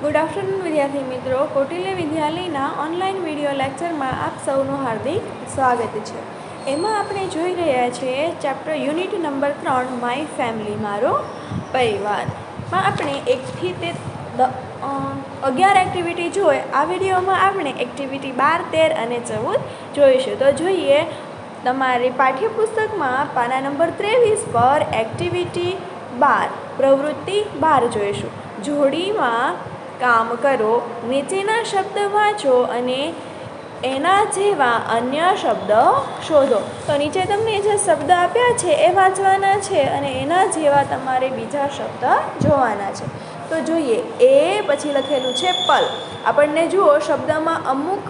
Good afternoon विद्यार्थी मित्रों, Kautilya विद्यालयना online video lecture में आप सौનું हार्दिक स्वागत है। एमां आपणे जोई रह्या छे chapter unit number 3 my family मारो परिवार में आपणे 1 થી 11 एक्टिविटी जोई। आ विडियो में आपणे एक्टिविटी 12, 13 અને 14 जोईशुं। तो जोईए तमारी पाठ्यपुस्तक में पाना नंबर 23 पर एक्टिविटी 12 प्रवृत्ति 12 जोईशुं। जोड़ी में काम करो, नीचेना शब्द वाँचो अने एना जेवा अन्य शब्द शोधो। तो नीचे तमने जे शब्द आप्या छे ए वाँचवाना छे अने एना जेवा तमारे बीजा शब्द जोवाना छे। तो जोईए ए पछी लखेलुं छे पल। आपणने जुओ शब्द में अमुक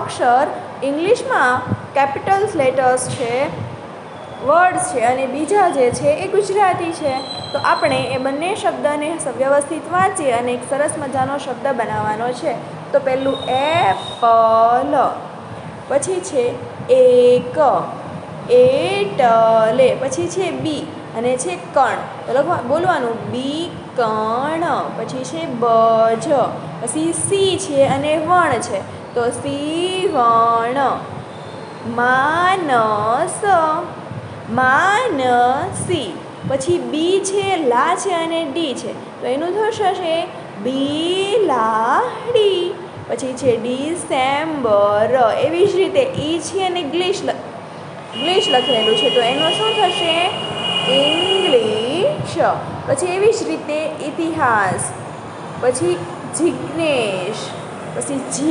अक्षर इंग्लिश में कैपिटल्स लेटर्स छे, वर्ड्स छे अने बीजा जे छे ए गुजराती छे। तो आपणे ए बंने शब्दने व्यवस्थित वाँची अने एक सरस मजानो शब्द बनाववानो छे। तो पहेलुं एपल, पछी छे एक, एटले, पछी छे बी अने छे कण। तो बोलवानुं बी कण, पछी छे बज, पछी सी छे अने वण छे। तो सीवण, मानस, मानसी, पछी बी छे, ला छे अने डी छे। तो एनुं थशे बिलाड़ी, पछी छे डिसेम्बर। एवी ज रीते ई छे अने ग्लिश लखेलुं छे। तो एनुं शुं थशे इंग्लिश। पछी एवी ज रीते इतिहास, पछी जिग्नेश, पछी जी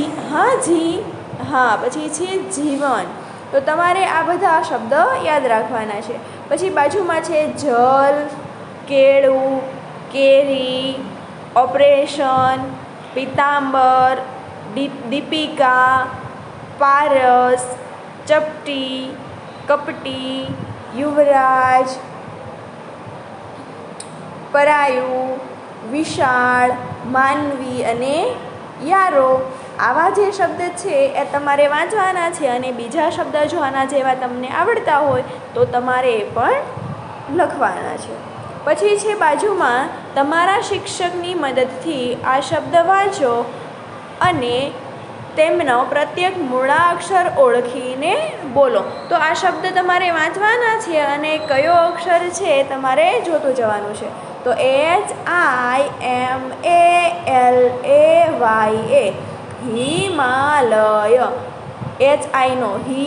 हाँ, पछी छे जीवन। तो तमारे आ बधा शब्द याद राखवाना छे। पछी बाजुमां छे जल, केळुं, केरी, ऑपरेशन, पीतांबर, दीपिका, पारस, चपटी, कपटी, युवराज, परायु, विशाळ, मानवी अने यारो। आवा जे शब्द छे ए तमारे वाँचवाना छे अने बीजा शब्द जो आना जेवा तमने आवडता होय तो तमारे ए पण लखवाना छे। पछी छे बाजुमां तमारा शिक्षकनी मददथी आ शब्द वाँचो अने तेमनो प्रत्येक मूळाक्षर ओळखीने बोलो। तो आ शब्द तमारे वाँचवाना छे अने कयो अक्षर छे तमारे जोतुं जवानुं छे। तो HIMALAYA हिमालय, HI नो ही,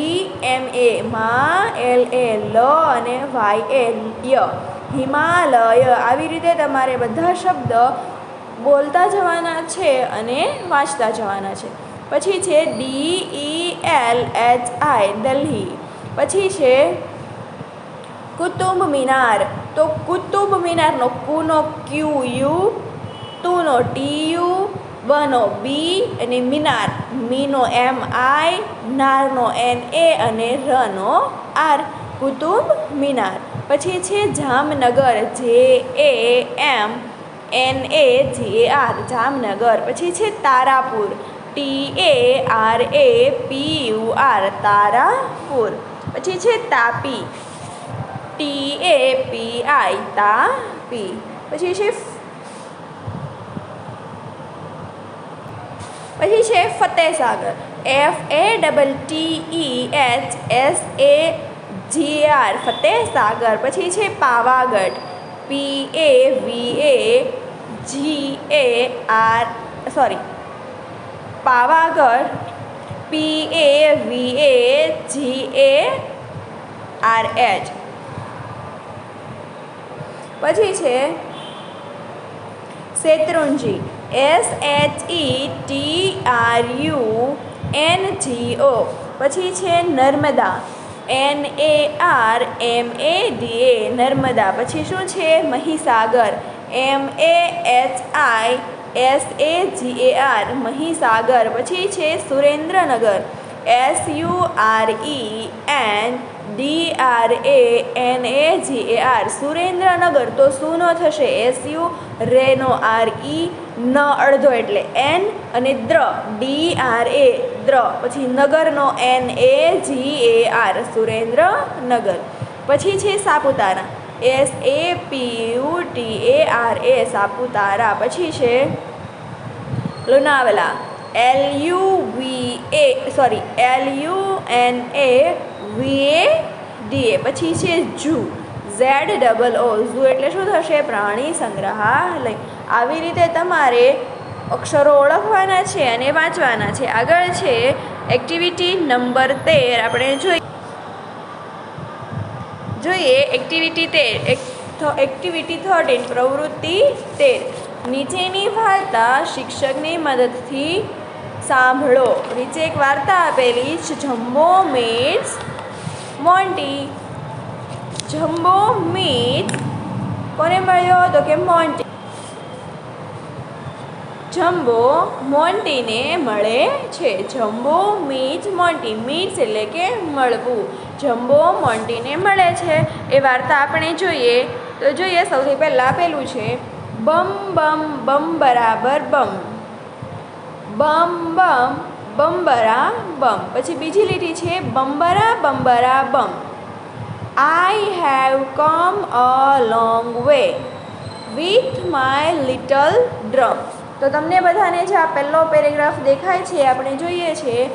MA मा, LA ल अने YA य हिमालय। आवी रीते तमारे बधा शब्द बोलता जवाना छे अने वाँचता जवाना छे। पछी छे DELHI दिल्ही, पछी छे कुतुब मीनार। तो कुतुब मीनार नो कु नो QU, तु नो TU, ब नो B अने मीनार मी नो MI, नार नो NA अने र नो R कुतुब मीनार। पछी छे जामनगर JAMNAGAR जामनगर। पछी छे तारापुर TARAPUR तारापुर। पछी छे तापी TAPI तापी। पछी छे फतेहसागर FATTEHSAGR फतेहसागर। पछी छे पावागढ़ पावागढ़ PAVAGARH। पछी छे शेत्रुंजी SHETRUNGO। पछी छे नर्मदा NARMADA नर्मदा। पछी शुं छे महिसागर MAHISAGAR महिसागर। पछी छे सुरेन्द्रनगर SURENDRANAGAR सुरेन्द्रनगर। तो सुनो थशे SU, रे नो RE, न अर्धो एटले N अने द्र DRA द्र। पछी नगर नो NAGAR सुरेन्द्रनगर। पछी छे सापुतारा SAPUTARA सापुतारा। पछी छे લોનાવલા, LUNAVADA. પછી છે ઝૂ, ZOO. ઝૂ એટલે શું થશે? પ્રાણી સંગ્રહાલય. આવી રીતે તમારે અક્ષરો ઓળખવાના છે અને વાંચવાના છે. આગળ છે એક્ટિવિટી નંબર 13. આપણે જોઈએ એક્ટિવિટી 13, પ્રવૃત્તિ 13. નીચેની વાર્તા શિક્ષકની મદદથી સાંભળો. નીચે એક વાર્તા આપેલી છે, jumbo meets Monty. Jumbo meets કોને મળ્યો? તો કે મોન્ટી. જમ્બો મોન્ટીને મળે છે. Jumbo meets Monty. મીટ્સ એટલે કે મળવું. જમ્બો મોન્ટીને મળે છે. એ વાર્તા આપણે જોઈએ તો જોઈએ. સૌથી પહેલાં આપેલું છે બમ બમ બમ બરાબર બમ. બમ બમ બમ્બરા બમ. પછી બીજી લીટી છે બમ્બરા બમ્બરા બમ. I have come a long way with my little drum. તો તમને બધાને જે આ પહેલો પેરેગ્રાફ દેખાય છે આપણે જોઈએ છે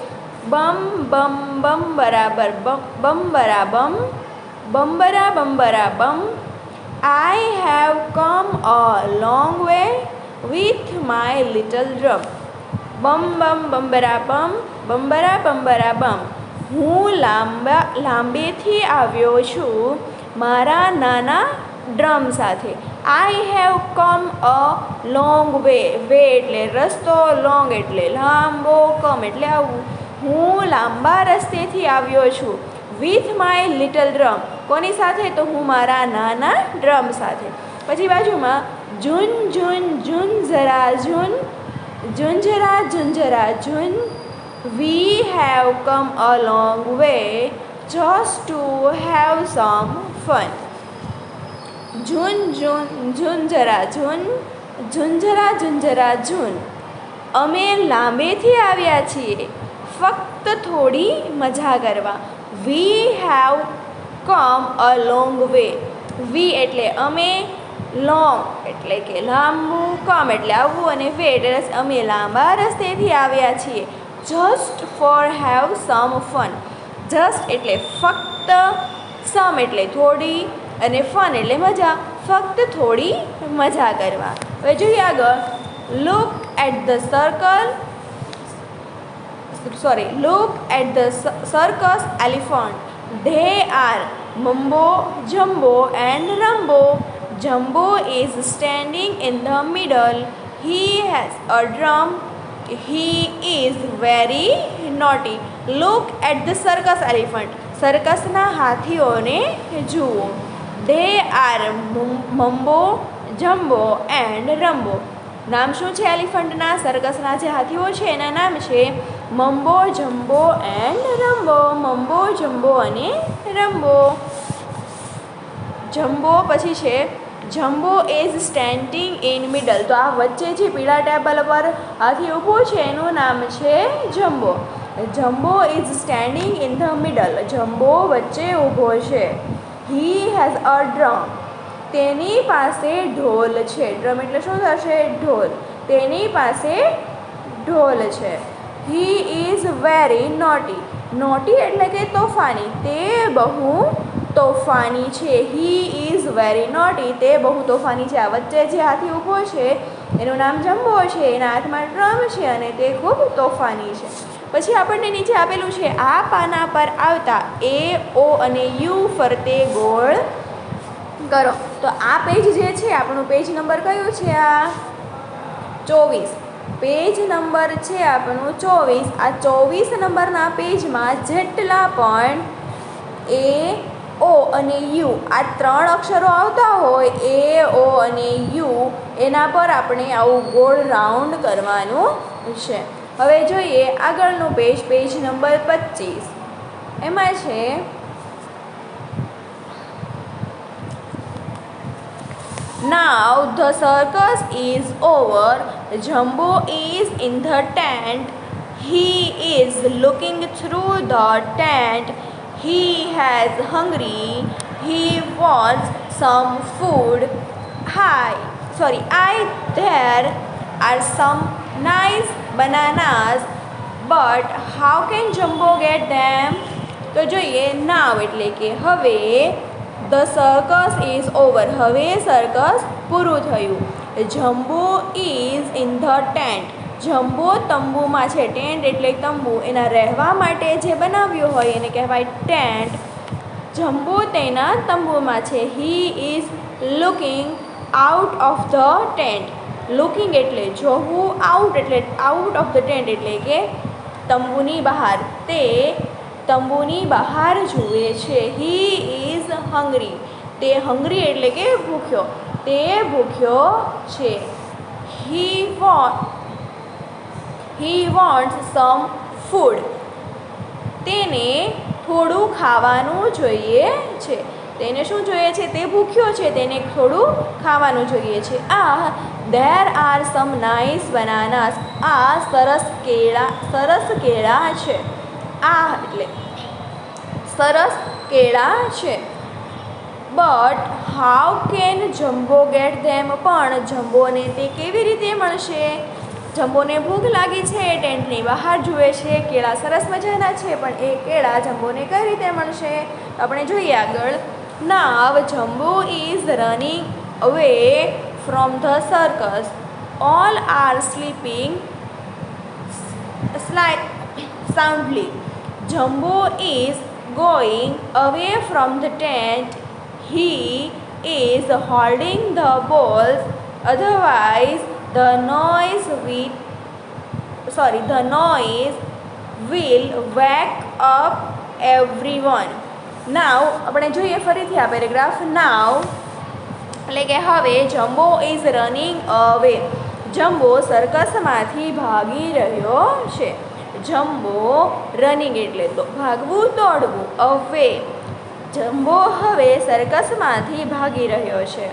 બમ બમ બમ બરાબર બમ બરાબમ. બમ્બરા બમ્બરા બમ. I have come a long way with my little drum. બમ બમ બમ્બરા બમ. બમ્બરા બમ્બરા બમ. હું લાંબેથી આવ્યો છું મારા નાના ડ્રમ સાથે. I have come a long way. Way એટલે રસ્તો, લોંગ એટલે લાંબો, કમ એટલે આવવું. હું લાંબા રસ્તેથી આવ્યો છું વિથ માય લિટલ ડ્રમ. કોની સાથે? તો હું મારા નાના ડ્રમ સાથે. પછી બાજુમાં ઝૂન ઝૂન ઝૂંઝરા ઝૂન. ઝુંઝરા ઝુંઝરા ઝૂન. We have come a long way just to have some fun. ઝૂન ઝૂન ઝુંઝરા ઝૂન. ઝુંઝરા ઝુંઝરા ઝૂન. અમે લાંબેથી આવ્યા છીએ ફક્ત થોડી મજા કરવા. We have come a long way. We એટલે અમે, લોંગ એટલે કે લાંબુ, કમ એટલે આવવું અને વે એટલે અમે લાંબા રસ્તેથી આવ્યા છીએ just four have some fun. Just એટલે ફક્ત, સમ એટલે થોડી અને ફન એટલે મજા. ફક્ત થોડી મજા કરવા. હવે જોઈએ આગળ. Look at the circus elephant. They are Mumbo, Jumbo and Rumbo. Jumbo is standing in the middle. He has a drum. He is very naughty. Look at the circus elephant. સર્કસના હાથીઓને જુઓ. They are Mumbo, Jumbo and Rumbo. નામ શું છે એલિફન્ટના? સર્કસના જે હાથીઓ છે એના નામ છે મમ્બો, jumbo and રમ્બો. મમ્બો, jumbo અને રમ્બો. જમ્બો પછી છે Jumbo is standing in middle. તો આ વચ્ચે જે પીળા ટેબલ પર હાથી ઊભો છે એનું નામ છે jumbo. Jumbo is standing in the middle. Jumbo વચ્ચે ઊભો છે. He has a drum. તેની પાસે ઢોલ છે. ડ્રમ એટલે શું થશે? ઢોલ. તેની પાસે ઢોલ છે. He is very naughty. Naughty એટલે કે તોફાની. તે બહુ તોફાની છે. He is very naughty. તે બહુ તોફાની છે. આ વચ્ચે જે હાથી ઊભો છે એનું નામ જમ્બો છે. એના હાથમાં ડ્રમ છે અને તે ખૂબ તોફાની છે. પછી આપણને નીચે આપેલું છે આ પાના પર આવતા એ, ઓ અને યુ ફરતે ગોળ કરો. તો આ પેજ જે છે આપણું પેજ નંબર કયું છે? આ 24. પેજ નંબર છે આપણું 24. આ 24 નંબરના પેજમાં જેટલા પણ એ, ઓ અને યુ આ ત્રણ અક્ષરો આવતા હોય એ, ઓ અને યુ એના પર આપણે આવું ગોળ રાઉન્ડ કરવાનું છે. હવે જોઈએ આગળનું પેજ, પેજ નંબર 25. એમાં છે Now the circus is over. Jumbo is in the tent. He is looking through the tent. He is hungry. He wants some food. I there are some nice bananas, but how can Jumbo get them? તો જોઈએ now એટલે કે હવે the circus is over. હવે circus પૂરું થયું. Jumbo is in the tent. Jumbo તંબુમાં છે. ટેન્ટ એટલે તંબુ. એના રહેવા માટે જે બનાવ્યું હોય એને કહેવાય ટેન્ટ. જમ્બો તેના તંબુમાં છે. he is looking out of the tent. Looking એટલે જોવું, આઉટ એટલે આઉટ ઓફ ધ ટેન્ટ એટલે કે તંબુની બહાર. તે તંબુની બહાર જુએ છે. he is hungry. તે હંગ્રી એટલે કે ભૂખ્યો. તે ભૂખ્યો છે. he wants some food. તેને થોડું ખાવાનું જોઈએ છે. તેને શું જોઈએ છે? તે ભૂખ્યો છે. તેને થોડું ખાવાનું જોઈએ છે. there are some nice bananas. સરસ કેળા છે. એટલે સરસ કેળા છે. but how can Jumbo get them? પણ જમ્બોને તે કેવી રીતે મળશે? જમ્બોને ભૂખ લાગી છે. ટેન્ટની બહાર જુએ છે. કેળા સરસ મજાના છે, પણ એ કેળા જમ્બોને કઈ રીતે મળશે? આપણે જોઈએ આગળ. now Jumbo is running away from the circus. all are sleeping soundly. Jumbo is going away from the tent. He is holding the balls, otherwise the noise will wake up everyone. now આપણે જોઈએ ફરીથી આ paragraph. now એટલે કે હવે jumbo is running અવે. Jumbo સર્કસમાંથી ભાગી રહ્યો છે. જમ્બો રનિંગ એટલે ભાગવું, દોડવું. અવે જમ્બો હવે સર્કસમાંથી ભાગી રહ્યો છે.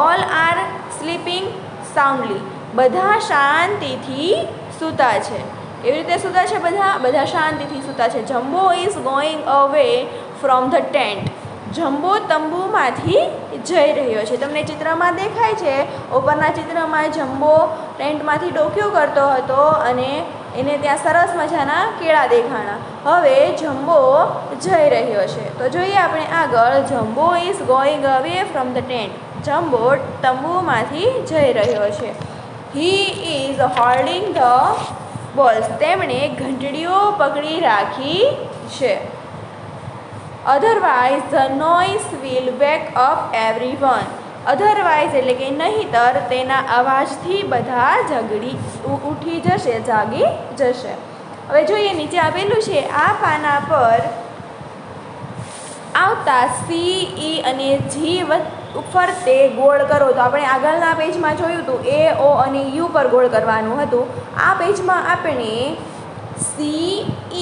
All are sleeping soundly. બધા શાંતિથી સૂતા છે. એવી રીતે સૂતા છે બધા શાંતિથી સૂતા છે. Jumbo is going away from the tent. Jumbo તંબુમાંથી જઈ રહ્યો છે. તમને ચિત્રમાં દેખાય છે. ઉપરના ચિત્રમાં જમ્બો ટેન્ટમાંથી ડોક્યું કરતો હતો અને એને ત્યાં સરસ મજાના કેળા દેખાણા. હવે જમ્બો જઈ રહ્યો છે. તો જોઈએ આપણે આગળ. Jumbo is going away from the tent. Jumbo તંબુમાંથી જઈ રહ્યો છે. He is holding the bells. તેમણે ઘંટડીઓ પકડી રાખી છે. Otherwise the noise will wake up everyone. Otherwise એટલે કે નહીંતર તેના અવાજથી બધા ઉઠી જશે, જાગી જશે. હવે જોઈએ નીચે આપેલું છે. આ પાના પર આવતા સી, ઈ અને જી ફરતે ગોળ કરો. તો આપણે આગળના પેજમાં જોયું હતું એ, ઓ અને યુ પર ગોળ કરવાનું હતું. આ પેજમાં આપણે સી,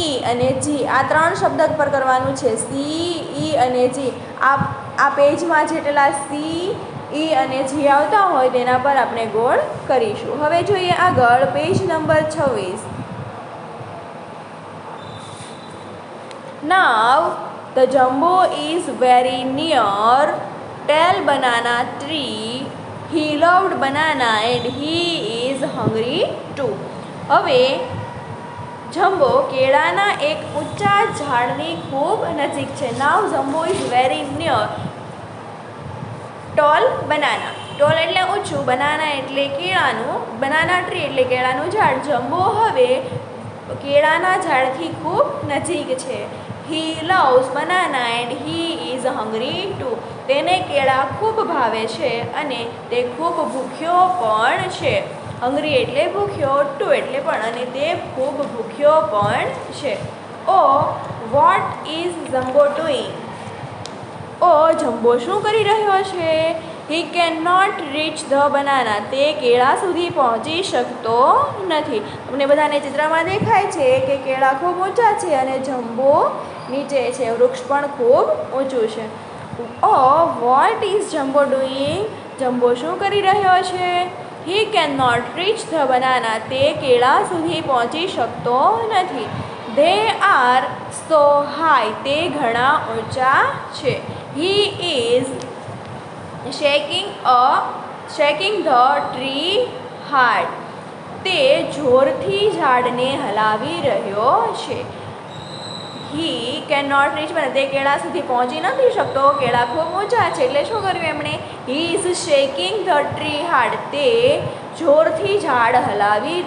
ઈ અને જી આ 3 શબ્દ પર કરવાનું છે. સી, ઈ અને જી. આ પેજમાં જેટલા સી, ઈ અને જી આવતા હોય તેના પર આપણે ગોળ કરીશું. હવે જોઈએ આગળ page number 26. now the Jumbo is very near tall banana tree. he loved banana and he is hungry too. હવે જમ્બો કેળાના એક ઊંચા ઝાડની ખૂબ નજીક છે. now Jumbo is very near tall banana. Tall એટલે ઊંચું, બનાના એટલે કેળાનું, બનાના ટ્રી એટલે કેળાનું ઝાડ. જમ્બો હવે કેળાના ઝાડથી ખૂબ નજીક છે. he loves banana and he is hungry too. તેને કેળા ખૂબ ભાવે છે અને તે ખૂબ ભૂખ્યો પણ છે. હંગ્રી એટલે ભૂખ્યો, ટુ એટલે પણ, અને તે ખૂબ ભૂખ્યો પણ છે. What is jumbo doing? Jumbo શું કરી રહ્યો છે? he cannot reach the banana. તે કેળા સુધી પહોંચી શકતો નથી. તમને બધાને ચિત્રમાં દેખાય છે કે કેળા ખૂબ ઊંચા છે અને જમ્બો નીચે છે. વૃક્ષ પણ ખૂબ ઊંચું છે. What is jumbo doing? Jumbo શું કરી રહ્યો છે? he cannot reach the banana. તે કેળા સુધી પહોંચી શકતો નથી. they are so high. તે ઘણા ઊંચા છે. he is shaking the tree hard. તે જોરથી ઝાડને હલાવી રહ્યો છે. He cannot reach, પણ તે કેળા સુધી પહોંચી નથી શકતો. કેળા ખૂબ ઊંચા છે એટલે શું કર્યું એમણે? He is shaking the tree hard. તે જોરથી ઝાડ હલાવી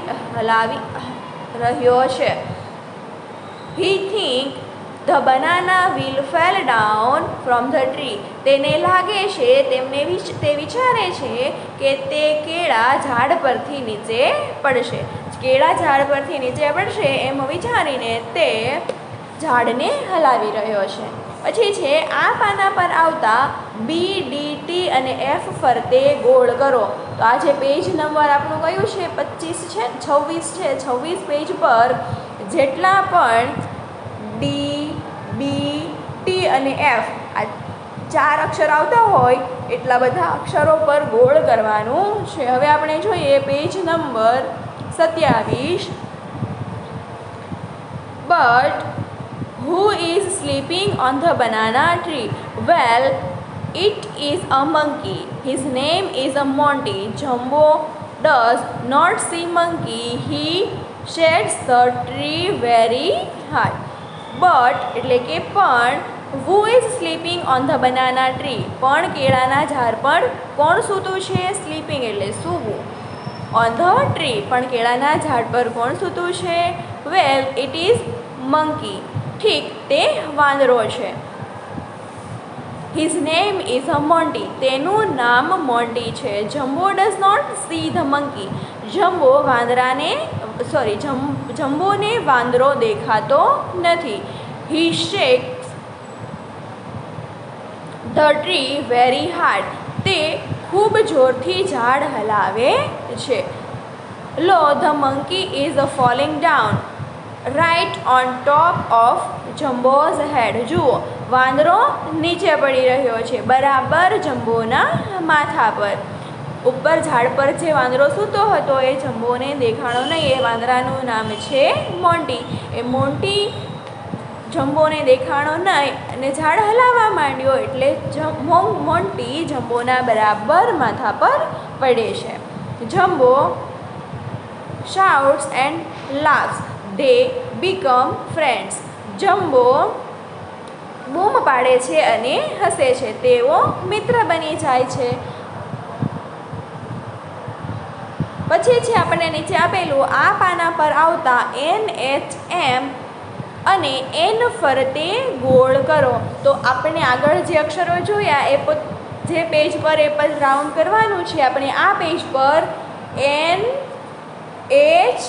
રહ્યો છે. He think the banana will fall down from the tree. તેને લાગે છે, તે વિચારે છે કે તે કેળા ઝાડ પરથી નીચે પડશે. કેળા ઝાડ પરથી નીચે પડશે એમ વિચારીને તે ઝાડને હલાવી રહ્યો છે. પછી છે આ પાના પર આવતા બી, ડી, ટી અને એફ ફરતે ગોળ કરો. તો આ જે પેજ નંબર આપણું કયું છે? 25 છે, 26 છે. 26 પેજ પર જેટલા પણ ડી, બી, ટી અને એફ આ 4 અક્ષર આવતા હોય એટલા બધા અક્ષરો પર ગોળ કરવાનું છે. હવે આપણે જોઈએ page number 27. But who is sleeping on the banana tree? Well, it is a monkey. His name is a Monty. Jumbo does not see monkey. He shades the tree very hard. But એટલે કે પણ who is sleeping on the banana tree? પણ કેળાના ઝાડ પર કોણ સૂતું છે? Sleeping એટલે સૂવું. On the tree પણ કેળાના ઝાડ પર કોણ સૂતું છે? Well, it is monkey. ઠીક, તે વાંદરો છે. His name is a Monty. તેનું નામ મોન્ટી છે. Jumbo does not see the monkey. જમ્બોને વાંદરો દેખાતો નથી. He shakes the tree very hard. તે ખૂબ જોરથી ઝાડ હલાવે છે. Lo, the monkey is falling down right on top of Jumbo's head. જુઓ, વાંદરો નીચે પડી રહ્યો છે બરાબર જમ્બોના માથા પર. ઉપર ઝાડ પર જે વાંદરો સૂતો હતો એ જમ્બોને દેખાણો નહીં. એ વાંદરાનું નામ છે મોન્ટી. એ મોન્ટી જમ્બોને દેખાણો નહીં અને ઝાડ હલાવવા માંડ્યો એટલે મોન્ટી જમ્બોના બરાબર માથા પર પડે છે. Jumbo shouts and laughs. They become friends. Jumbo બૂમ પાડે છે અને હસે છે. તેઓ મિત્ર બની જાય છે. પછી છે આપણને નીચે આપેલું આ પાના પર આવતા NHM અને N ફરતે ગોળ કરો. તો આપણે આગળ જે અક્ષરો જોયા એ જે પેજ પર એ પર રાઉન્ડ કરવાનું છે. આપણે આ પેજ પર N, H,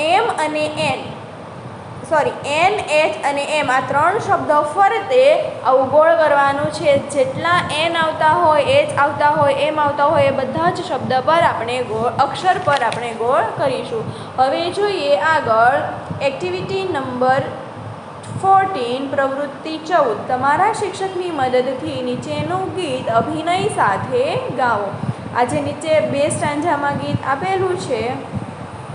M અને N, અને M આ 3 શબ્દો ફરતે આવું ગોળ કરવાનું છે. જેટલા N આવતા હોય, H આવતા હોય, M આવતા હોય એ બધા જ શબ્દ પર આપણે અક્ષર પર આપણે ગોળ કરીશું. હવે જોઈએ આગળ એક્ટિવિટી નંબર 14 પ્રવૃત્તિ 14. તમારા શિક્ષકની મદદથી નીચેનું ગીત અભિનય સાથે ગાઓ. આજે નીચે 2 સ્ટાન્જામાં ગીત આપેલું છે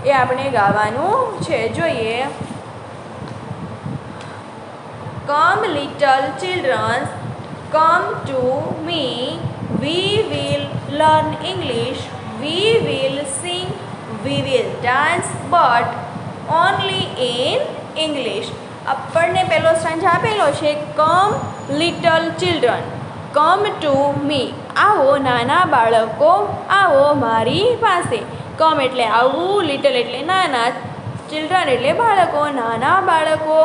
એ આપણે ગાવાનું છે. જોઈએ. Come little children, come to me. We will learn English. We will sing. We will dance, but only in English. આપણને પહેલો સ્ટાન્જા આપેલો છે come little children, come to me. આવો નાના બાળકો, આવો મારી પાસે. કમ એટલે આવવું, લિટલ એટલે નાના, ચિલ્ડ્રન એટલે બાળકો. નાના બાળકો,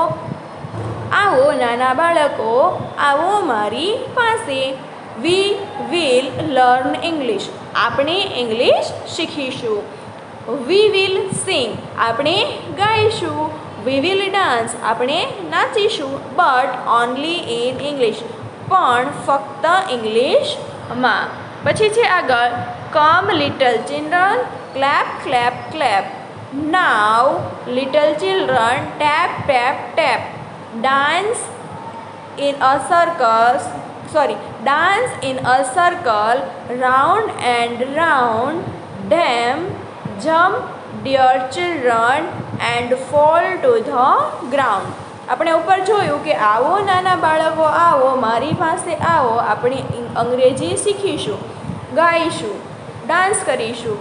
આવો નાના બાળકો, આવો મારી પાસે. We will learn English. આપણે ઇંગ્લિશ શીખીશું. We will sing. આપણે ગાઈશું. We will dance. આપણે નાચીશું. But only in English. પણ ફક્ત ઇંગ્લિશમાં. પછી છે આગળ come little children, clap clap clap. Now little children, tap tap tap. Dance in a circle, round and round. Them jump, dear children, and fall to the ground. આપણે ઉપર જોયું કે આવો નાના બાળકો, આવો મારી પાસે આવો. આપણે અંગ્રેજી શીખીશું, ગાઈશું, ડાન્સ કરીશું,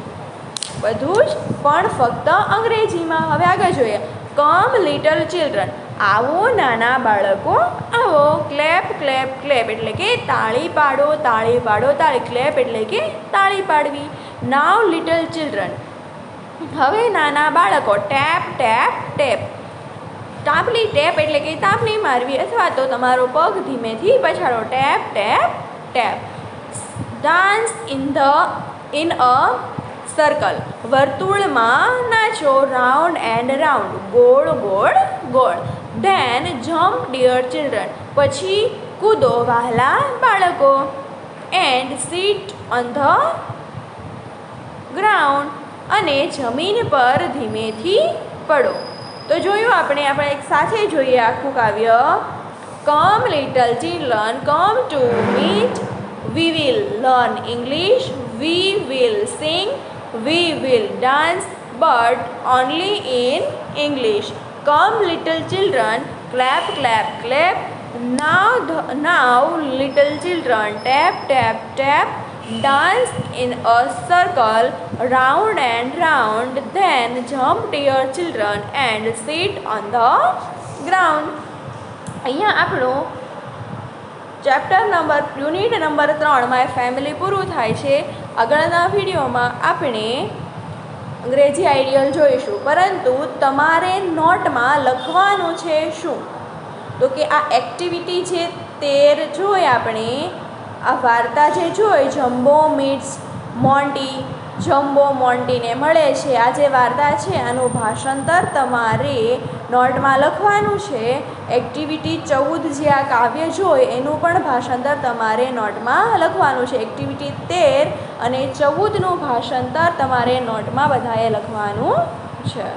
બધું જ, પણ ફક્ત અંગ્રેજીમાં. હવે આગળ જોઈએ. કમ લિટલ ચિલ્ડ્રન, આવો નાના બાળકો આવો. ક્લેપ ક્લેપ ક્લેપ એટલે કે તાળી પાડો, તાળી પાડો, તાળી. ક્લેપ એટલે કે તાળી પાડવી. નાવ લિટલ ચિલ્ડ્રન, હવે નાના બાળકો. ટેપ ટેપ ટેપ, તાપલી. ટેપ એટલે કે તાપલી મારવી અથવા તો તમારો પગ ધીમેથી પછાડો. Tap tap tap. Dance in a circle, વર્તુળમાં નાચો. રાઉન્ડ એન્ડ રાઉન્ડ, ગોળ ગોળ ગોળ. ધેન જમ્પ ડિયર ચિલ્ડ્રન, પછી કૂદો વહાલા બાળકો. And sit on the ground, અને જમીન પર ધીમેથી પડો. તો જોયું આપણે એક સાથે જોઈએ આખું કાવ્ય. Come little children, come to meet. We will learn English. We will sing. We will dance, but only in English. Come little children, clap clap clap. Now little children, tap tap tap. Dance in a circle, round and round. Then jump dear children and sit on the ground. અહીંયા આપણું unit number 3 my family પૂરું થાય છે. આગળના વિડીયોમાં આપણે અંગ્રેજી ideal જોઈશું, પરંતુ તમારે નોટમાં લખવાનું છે શું? તો કે આ એક્ટિવિટી છે 13 જોઈ આપણે. આ વાર્તા જે જોઈ, જમ્બો મીટ્સ મોન્ટી, જમ્બો મોન્ટીને મળે છે, આ જે વાર્તા છે આનું ભાષાંતર તમારે નોટમાં લખવાનું છે. એક્ટિવિટી 14 જે આ કાવ્ય જોઈ એનું પણ ભાષાંતર તમારે નોટમાં લખવાનું છે. એક્ટિવિટી 13 અને 14નું ભાષાંતર તમારે નોટમાં બધાએ લખવાનું છે.